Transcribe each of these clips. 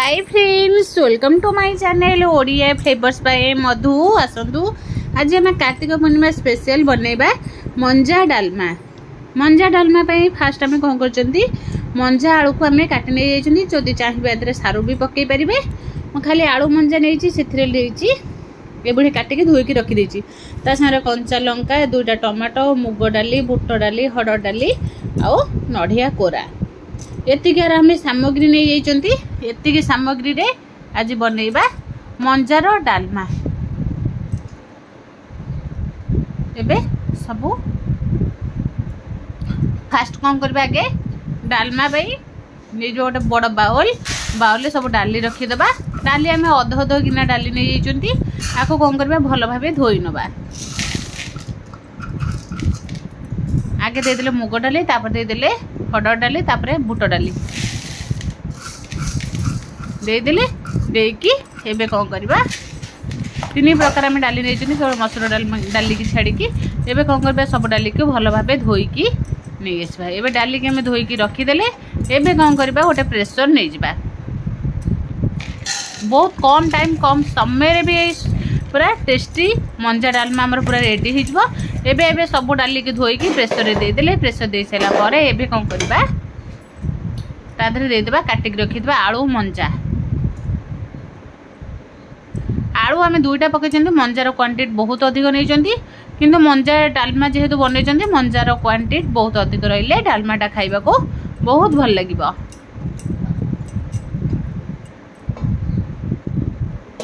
Hi friends, welcome to my channel Odia flavours by Madhu. आसतु आज आम कार्तिक पूर्णिमा स्पेशल बनैबा मंजा डालमा। मंजा डालमा फास्ट आम कौन कर मंजा आलू को आम काटि नहीं जाइए। जदि चाहिए सारू भी पकई पारे। मैं खाली आलू मंजा नहीं एभली काटिकी धोईकी रखीदे। सारे कंचा लंका, 2टा टमाटो, मुग डाली, बुट डाली, हड़ डाली आउ नड़िया कोरा एतिकार आम सामग्री नहीं जाइए। एतिकी सामग्री रे आज बनैबा मंजार डालमा। एबे सबू फास्ट कौन करबा आगे डालमा नहीं जो गोटे बड़ बाउल सब डाली रखीदबा। डाली आम अध गिना डाली नहीं जाइए। आपको कौन करबा भल भाव धोई नबा। आगे देदेले मुग डाली, तापर देदेले हड़ डाली, तापर बुट डाली देदेले। देकी एबे कौन करबा 3 प्रकार आम डाली नहीं केवल मसूर डाली की छाड़ी। एबे कौन करबा सब डाली को भल भाव धोईकी नहीं आसबा। एबे डाली के धोईकी रखीदेले। एबे कौन करबा गोटे प्रेसर नहीं जिबा। बहुत कम टाइम कम समय भी पूरा टेस्टी मंजा डालमा आमर पूरा रेडी हो। एबे एबे सब डाली की धोईकी प्रेसर रे दे देले। प्रेसर दे सारा पर एबे कौन करबा तादरे दे देबा काटिक रखिदबा आलू मंजा। आलू आम 2टा पकई। मंजार क्वांटिटी बहुत अधिक नहीं किंतु मंजा डालमा जेहेतु बनई मंजार क्वांटिटी बहुत अधिक रहिले डालमाटा खाइबा को बहुत भल लगिबो।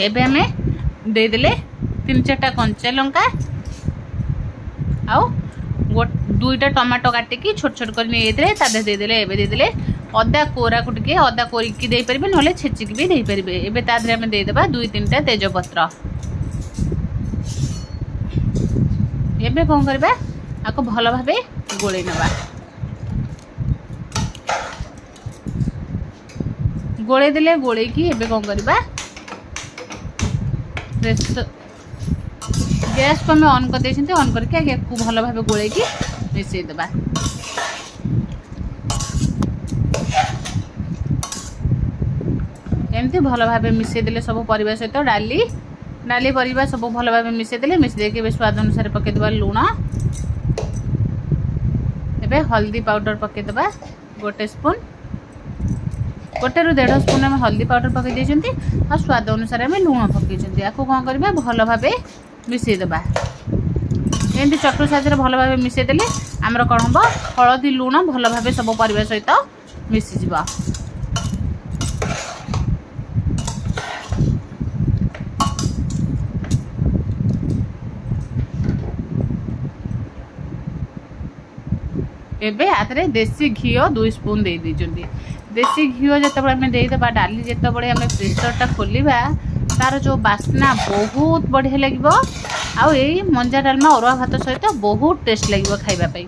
एबे हमें दे देले 3-4टा कंचा लंका आउ 2टा टमाटो काटिकी छोट छोट कर नहीं तादे दे देले। एबे दे देले अदा कोरा को टिके अदा कोरिकी दे परिबे नले छेचिकी भी दे परिबे। एबे तादरे हमें दे देबा 2-3टा तेजपत्र। एबे कौन करबा आको भल भाबे गोळै नबा। गोळै देले गोळै की एबे कौन करबा गैस को हमें ऑन कर देछिन। ऑन करके आगे को भल भाबे गोळै की मिसै देबा। एमती भल भाबे मिसै देले सब परिबा सहित डाली परिबा सब भल भाबे मिसै देले। मिसै देके बे स्वाद अनुसार पके देबा लूण। एबे हल्दी पाउडर पके देबा 1 स्पून। 1 ରୁ 1.5 स्पून आम हल्दी पाउडर पकई देछंती आ स्वाद अनुसार आम लूण पकईछंती। आको कौन करबा भल भाबे मिसै देबा। एमती चटू साइज रे भल भाबे मिसै देले आमर कोन हबो हळदी लूण भल भाबे सब परिबा सहित मिसि जिबा। एबे आतरे देसी घी 2 स्पून दे दीजंती। देसी घी जिते आम देदेबा डाली जिते आम प्रेसरटा खोलिबा तार जो बास्ना बहुत बढ़िया लगे। आउ यही मंजा डालमा अरुआ भात सहित बहुत टेस्ट लगे खाइबा पई।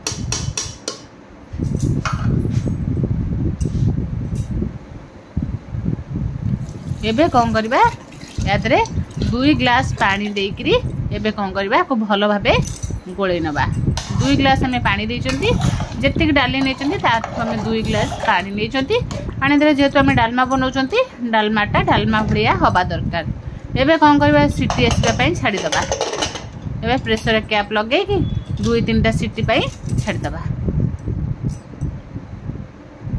एबे कौन करबा यादरे 2 ग्लास पानी देकरी एबे कौन करबा को भल भाबे गोळै नबा। 2 ग्लास हमें पानी देइचंती। जेतिक डाली नहीं हमें 2 ग्लास पानी नहीं पानी दे जेहेतु आम डालमा बनाऊँगी डालमाटा डालमा भाया हवा दरकार। एबे कौन करबा सीटी आसवाई छाड़ीदबा। एबे प्रेसर कैप लगे 2-3टा सीटी छाड़ीदबा।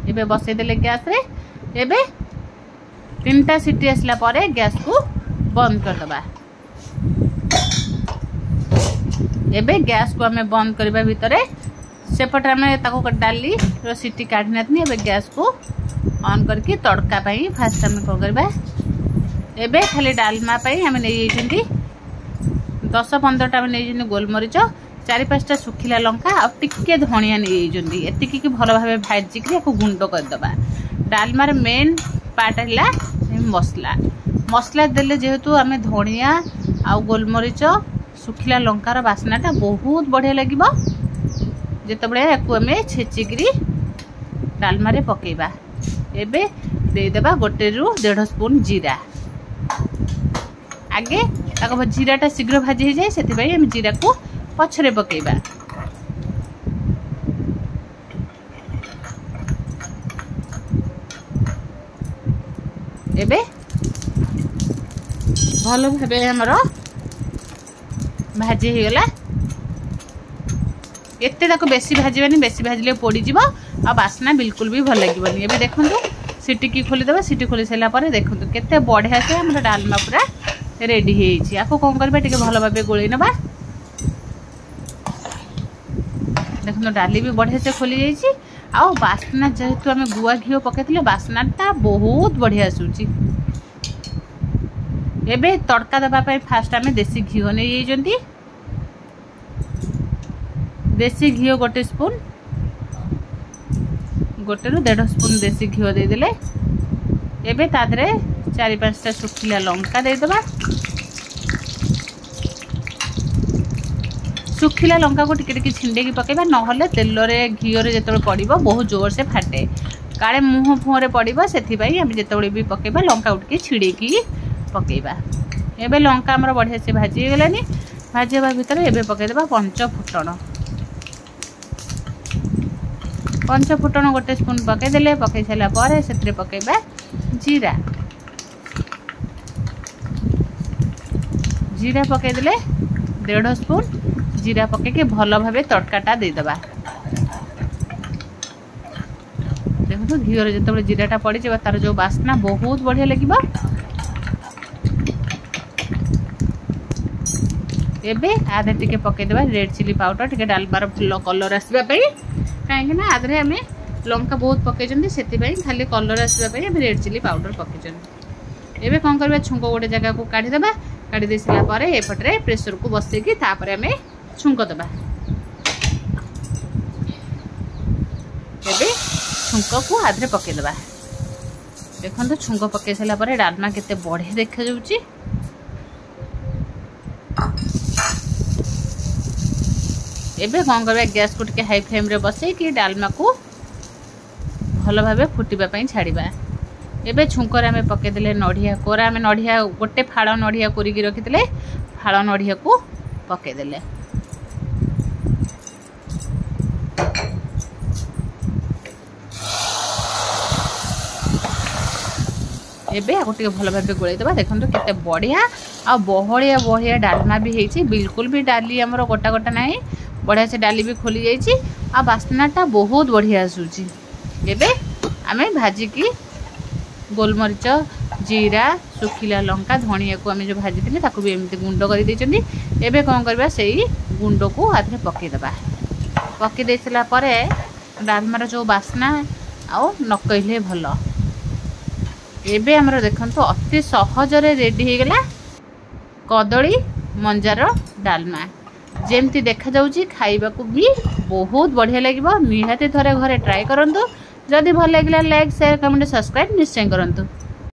एबे बसईदेले गैस रे। एबे 3टा सीटी आसला परे गैस को बंद करदबा। एबे गैस को आम बंद करबा भितरे सेपटे आम ताको डाली सीटी काढ़ी नाथनी। एबे गैस को ऑन करके तड़का पाई फास्ट आम कौन करबा एबे खाली डालमा पाई आम नहीं 10-15टा नहीं गोलमरीच 4-5टा सुखिला लंका आ टिके धनिया नहीं एतिकी की भल भाव भाजिक गुंड करदबा। डालमार मेन पार्ट है मसला देले जेहेतु आम धनिया आ गोलमरीच सुखिला लंकार बास्नाटा बहुत बढ़िया लगे। जितेबले आम छेचिकी डालमा रे पकेबा। एबे देदेबा 1 ରୁ 1.5 स्पून जीरा। आगे ताको जीराटा शीघ्र भाजी हो जाए से आम जीरा को पछरे पकेबा। एबे भल भावे हमर भाजी हो गला एते ताको बेसी भाजबानी बेसी भाजले पोड़ी जीवो आ बास्ना बिल्कुल भी भल लागिबनी। एबे देखंतु सिटी की खोली देबा सिटी खोली सैला परे देखंतु केते बढ़िया से हमर डालमा पूरा रेडी हेछि। आको कोन करबा टिके भल भाबे गोळै नबा देखंतु डाली भी बढ़िया से खोली जाइछि आ बास्ना जेहेतु आमे गुआ घियो पकेतिले बास्नाटा बहुत बढ़िया आसुछि। एबे तड़का देबा पय फास्ट आमे देसी घियो नै जेजंती देसी घियो गोटे स्पून गोटे रु 1.5 स्पून देसी घियो दे देले। एबे तादरे 4-5 टा सुखिला लंका दे देबा। सुखिला लंका को टिके टिके छिंडे की पकेबा नहले तेल रे घियो रे जेतबे पड़िबो बहुत जोर से फाटे काळे मुह फुह रे पड़िबो सेथि पई हम जेतबे भी पकेबा लंका उठके छिड़े की पकेबा। एबे लंका हमर बढ़िया से भाजी गेलानी भाजीबा भीतर एबे पके देबा पंच फुटण गोटे स्पून पके देले पके सैला परे सेतरे पकेबा जीरा जीरा पके देले 1.5 स्पून जीरा पके के भल भाबे तड़काटा दे देबा। देखो घियो रे जतबे जीराटा पड़ी जेबा तार जो बास्ना बहुत बढ़िया लागिबा। एबे आधे टिके पके देबा रेड चिली पाउडर टिके डालबार कलर आसबा पई काहे ना आधे हमें लंका बहुत पके जंदी सेति पई खाली कलर आसबा पई हम रेड चिली पाउडर पके जंदी। एबे कोन करबा छुंको गोटे जगह को काढी देबा काढी देसिला परे एपटरे प्रेशर को बसे की तापरे हमें छुंको देबा। एबे छुंको को आधे पके देबा देखंतु छुंको पके सला परे डालमा केते बढ़िया देखा जाउची। एबे कौन करबा गैस को टिके हाई फ्लेम रे बसे कि डालमा को भल भाबे फुटिबा पई छाड़ीबा। एबे छुंकर आमे पके देले नढ़िया कोरा आमे नढ़िया गोटे फाड़ नढ़िया कोरी की रखि देले फाड़ नढ़िया को पके देले। एबे आको टिके भल भाबे गोळै देबा देखंतु केते बढ़िया आ बहळिया बहळिया डालमा भी हेछि बिल्कुल भी डाली हमरो गोटा गोटा नाही बढ़िया से डाली भी खोली जाइछि आ बास्नाटा बहुत बढ़िया आसुछि। एबे आमे भाजी की गोलमरिच जीरा सुखिला लंका धनिया को आमे जो भाजी दिले ताको भी एमती गुंड करि दैछन्ती। एबे कोन करबा सेही गुंड को आधे पके देबा पके देसला परे डालमार जो बास्ना आ न कहले भलो। एबे हमरो देखंतु अति सहज रे रेडी हे गेला कदली मंजार डालमा जेमती देखा जाउची खाइबा को भी बहुत बढ़िया लागिबो। निहाती थरे घरे ट्राई करंतु जदि भल लागिला लाइक शेयर कमेंट सब्सक्राइब निश्चय करंतु।